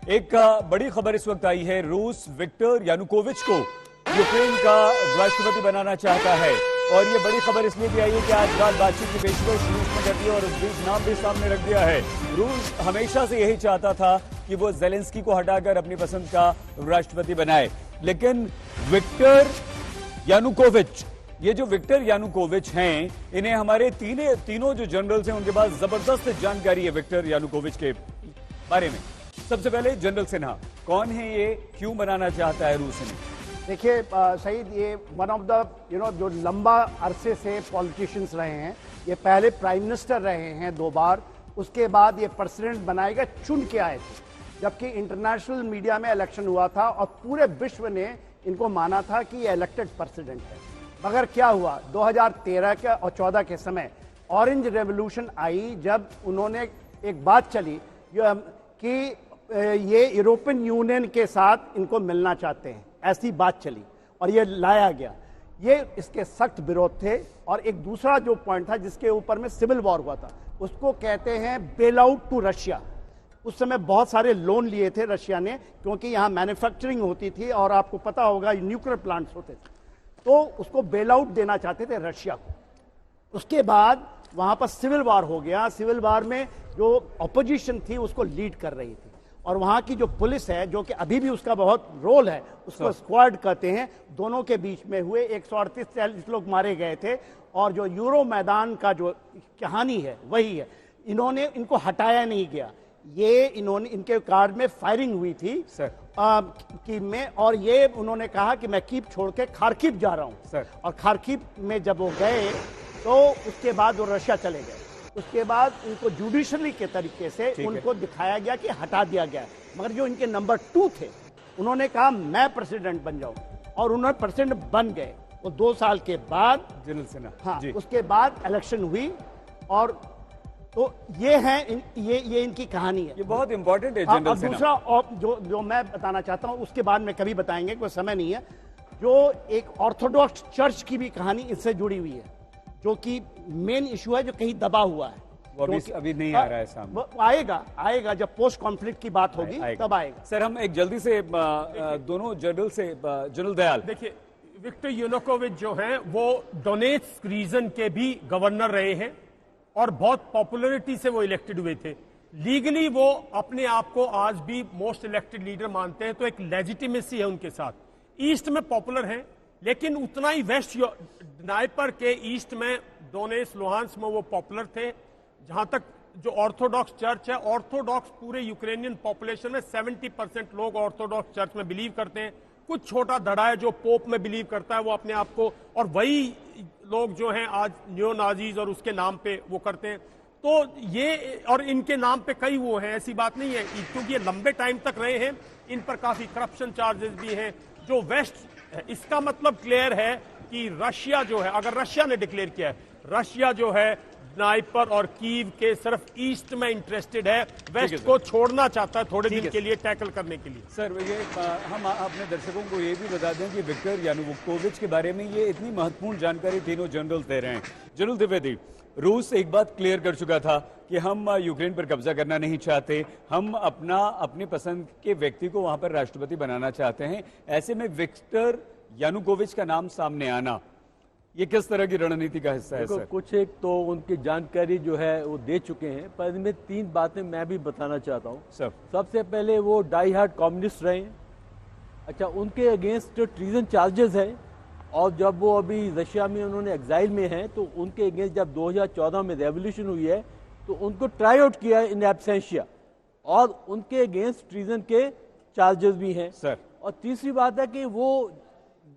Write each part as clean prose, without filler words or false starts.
एक बड़ी खबर इस वक्त आई है। रूस विक्टर यानुकोविच को यूक्रेन का राष्ट्रपति बनाना चाहता है और ये बड़ी खबर इसलिए भी आई है कि आज रात बातचीत की पेशकश रूस ने कर दी और उस बीच नाम भी सामने रख दिया है। रूस हमेशा से यही चाहता था कि वो जेलेंस्की को हटाकर अपनी पसंद का राष्ट्रपति बनाए, लेकिन विक्टर यानुकोविच, ये जो विक्टर यानुकोविच हैं, इन्हें हमारे तीनों जो जनरल्स हैं उनके पास जबरदस्त जानकारी है विक्टर यानुकोविच के बारे में। सबसे पहले जनरल सिन्हा, कौन है ये, क्यों बनाना चाहता है रूस ने? देखिए सईद, ये वन ऑफ द जो लंबा अरसे से पॉलिटिशियंस रहे हैं, ये पहले प्राइम मिनिस्टर रहे हैं 2 बार, उसके बाद ये प्रेसिडेंट बनाएगा, चुन के आए थे, जबकि इंटरनेशनल मीडिया में इलेक्शन हुआ था और पूरे विश्व ने इनको माना था कि ये इलेक्टेड प्रेसिडेंट है। मगर क्या हुआ, 2013 के और 14 के समय ऑरेंज रेवोल्यूशन आई, जब उन्होंने एक बात चली कि ये यूरोपियन यूनियन के साथ इनको मिलना चाहते हैं, ऐसी बात चली और ये लाया गया। ये इसके सख्त विरोध थे। और एक दूसरा जो पॉइंट था जिसके ऊपर में सिविल वॉर हुआ था, उसको कहते हैं बेल आउट टू रशिया। उस समय बहुत सारे लोन लिए थे रशिया ने, क्योंकि यहाँ मैन्युफैक्चरिंग होती थी और आपको पता होगा न्यूक्लियर प्लांट्स होते थे, तो उसको बेल आउट देना चाहते थे रशिया को। उसके बाद वहां पर सिविल वॉर हो गया। सिविल वॉर में जो अपोजिशन थी उसको लीड कर रही थी, और वहां की जो पुलिस है, जो कि अभी भी उसका बहुत रोल है, उसको स्क्वाड कहते हैं, दोनों के बीच में हुए 138 लोग मारे गए थे। और जो यूरो मैदान का जो कहानी है वही है, इनको हटाया नहीं गया। ये इनके कार में फायरिंग हुई थी कीव में, और ये उन्होंने कहा कि मैं कीव छोड़ के खार्किव जा रहा हूं। और खार्किव में जब वो गए तो उसके बाद वो रशिया चले गए। उसके बाद उनको जुडिशरी के तरीके से उनको दिखाया गया कि हटा दिया गया। मगर जो इनके नंबर 2 थे, उन्होंने कहा मैं प्रेसिडेंट बन जाऊं, और उन्होंने प्रेसिडेंट बन गए। वो 2 साल के बाद जनरल सिन्हा, हाँ, उसके बाद इलेक्शन हुई। और तो ये है ये इनकी कहानी है। ये बहुत इंपॉर्टेंट है जनरल सिन्हा। दूसरा जो मैं बताना चाहता हूं, उसके बाद में कभी बताएंगे, कोई समय नहीं है, जो एक ऑर्थोडॉक्स चर्च की भी कहानी इससे जुड़ी हुई है, जो कि मेन इशू है, जो कहीं दबा हुआ है। वो अभी नहीं आ रहा है सामने। आएगा जब पोस्ट कॉन्फ्लिक्ट की बात होगी तब आएगा। सर, हम एक जल्दी से दोनों जनरल से, जनरल दयाल, देखिए, विक्टर यानुकोविच जो हैं वो डोनेट्स्क रीजन के भी गवर्नर रहे हैं और बहुत पॉपुलैरिटी से वो इलेक्टेड हुए थे। लीगली वो अपने आप को आज भी मोस्ट इलेक्टेड लीडर मानते हैं, तो एक लेजिटिमेसी है उनके साथ। ईस्ट में पॉपुलर हैं, लेकिन उतना ही वेस्ट ड्नाइपर के ईस्ट में डोनेट्स्क लुहांस्क में वो पॉपुलर थे। जहां तक जो ऑर्थोडॉक्स चर्च है, ऑर्थोडॉक्स पूरे यूक्रेनियन पॉपुलेशन में 70% लोग ऑर्थोडॉक्स चर्च में बिलीव करते हैं। कुछ छोटा धड़ा है जो पोप में बिलीव करता है वो अपने आप को, और वही लोग जो हैं आज न्यो नाजीज और उसके नाम पे वो करते हैं। तो ये, और इनके नाम पे कई वो हैं, ऐसी बात नहीं है, क्योंकि ये लंबे टाइम तक रहे हैं। इन पर काफी करप्शन चार्जेस भी हैं। जो वेस्ट है, इसका मतलब क्लियर है कि रशिया जो है, अगर रशिया ने डिक्लेयर किया है, रशिया जो है ड्नाइपर और कीव के सिर्फ ईस्ट में इंटरेस्टेड है, वेस्ट को छोड़ना चाहता है थोड़े दिन के लिए, टैकल करने के लिए। सर, ये हम अपने दर्शकों को ये भी बता दें कि विक्टर यानुकोविच के बारे में ये इतनी महत्वपूर्ण जानकारी तीनों जनरल दे रहे हैं। जनरल द्विवेदी, रूस एक बात क्लियर कर चुका था कि हम यूक्रेन पर कब्जा करना नहीं चाहते, हम अपनी पसंद के व्यक्ति को वहां पर राष्ट्रपति बनाना चाहते हैं। ऐसे में विक्टर यानुकोविच का नाम सामने आना, ये किस तरह की रणनीति का हिस्सा है सर? कुछ एक तो उनकी जानकारी जो है वो दे चुके हैं, पर इनमें 3 बातें मैं भी बताना चाहता हूँ। सबसे पहले वो डाई हार्ड कम्युनिस्ट रहे हैं। अच्छा, उनके अगेंस्ट ट्रीजन चार्जेस है, और जब वो अभी रशिया में उन्होंने एग्जाइल में हैं, तो उनके अगेंस्ट जब 2014 में रेवोल्यूशन हुई है तो उनको ट्राई आउट किया इन एब्सेंशिया, और उनके अगेंस्ट ट्रीजन के चार्जेस भी हैं सर। और तीसरी बात है कि वो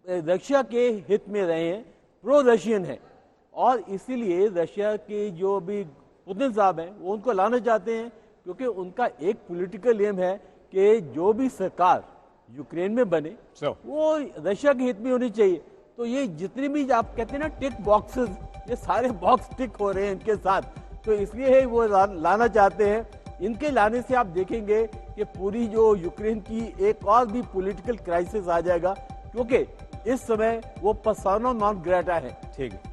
रशिया के हित में रहे हैं, प्रो रशियन है, और इसीलिए रशिया के जो अभी पुतिन साहब हैं वो उनको लाना चाहते हैं, क्योंकि उनका एक पॉलिटिकल एम है कि जो भी सरकार यूक्रेन में बने वो रशिया के हित में होनी चाहिए। तो ये जितने भी आप कहते हैं ना टिक बॉक्सेस, ये सारे बॉक्स टिक हो रहे हैं इनके साथ, तो इसलिए वो लाना चाहते हैं। इनके लाने से आप देखेंगे कि पूरी जो यूक्रेन की एक और भी पॉलिटिकल क्राइसिस आ जाएगा, क्योंकि इस समय वो पर्सोना नॉन ग्रेटा है। ठीक है।